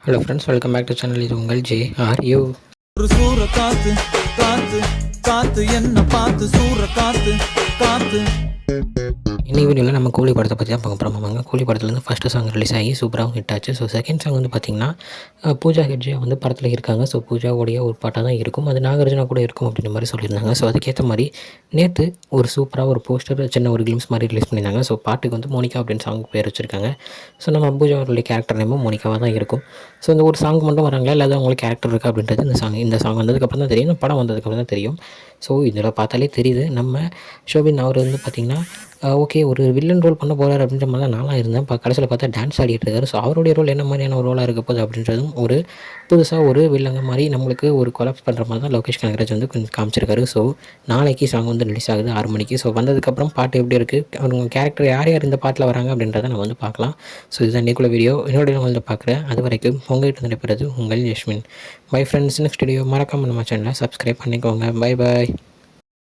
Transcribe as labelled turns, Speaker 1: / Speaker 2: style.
Speaker 1: Hello friends, welcome back to channel. இது உங்கள் JRU.
Speaker 2: ஒரு சூற காத்து காத்து காத்து என்ன பார்த்து சூற காத்து காத்து.
Speaker 1: இன்னைக்கு வீடியோவில் நம்ம கூலி படத்தை பற்றி தான் பார்க்க போகிறோம். கூலி படத்துலேருந்து ஃபஸ்ட்டு சாங் ரிலீஸ் ஆகி சூப்பராகவும் ஹிட் ஆச்சு. ஸோ செகண்ட் சாங் வந்து பார்த்திங்கன்னா பூஜா ஹெட்ஜே வந்து படத்தில் இருக்காங்க. ஸோ பூஜாவுடைய ஒரு பாட்டாக தான் இருக்கும், அது நாகார்ஜுனா கூட இருக்கும் அப்படின்ற மாதிரி சொல்லியிருந்தாங்க. ஸோ அதுக்கேற்ற மாதிரி நேற்று ஒரு சூப்பராக ஒரு போஸ்டர் சின்ன ஒரு கிளிம்ஸ் மாதிரி ரிலீஸ் பண்ணியிருந்தாங்க. ஸோ பாட்டுக்கு வந்து மோனிகா அப்படின்னு சாங் பேர் வச்சுருக்காங்க. ஸோ நம்ம பூஜாவுடைய கேரக்டர் நேமும் மோனிகாவாக தான் இருக்கும். ஸோ இந்த ஒரு சாங் மட்டும் வராங்களா இல்லை அவங்களுக்கு கேரக்டர் இருக்கா அப்படின்றது இந்த சாங் வந்ததுக்கப்புறம் தான் தெரியும், இந்த படம் வந்ததுக்கப்புறம் தான் தெரியும். ஸோ இதில் பார்த்தாலே தெரியுது நம்ம ஷோபின் அவர் வந்து பார்த்திங்கன்னா ஓகே ஒரு வில்லன் ரோல் பண்ண போகிறார் அப்படின்ற மாதிரி தான் நானாக இருந்தேன். கடைசியில் பார்த்தா டான்ஸ் ஆடிட்டு இருக்காரு. ஸோ அவருடைய ரோல் என்ன மாதிரியான ஒரு ரோலாக இருக்க போகுது அப்படின்றதும் ஒரு புதுசாக ஒரு வில்லங்க மாதிரி நம்மளுக்கு ஒரு கொலாப்ஸ் பண்ணுற மாதிரி தான் லோகேஷ் கனகராஜ் வந்து கொஞ்சம் காமிச்சிருக்காரு. ஸோ நாளைக்கு சாங் வந்து ரிலீஸ் ஆகுது 6 மணிக்கு. ஸோ வந்ததுக்கப்புறம் பாட்டு எப்படி இருக்குது, அவங்க கேரக்டர் யார் யார் இந்த பாட்டில் வராங்க அப்படின்றத நம்ம வந்து பார்க்கலாம். ஸோ இதுதான் இன்றைக்குள்ள வீடியோ. என்னோட வந்து பார்க்குறேன். அது வரைக்கும் உங்கள்கிட்ட நடைபெறது உங்கள் Yashmin. Bye friends. Next video மறக்காமல் நம்ம சேனலை சப்ஸ்கிரைப் பண்ணிக்கோங்க. பை பாய்.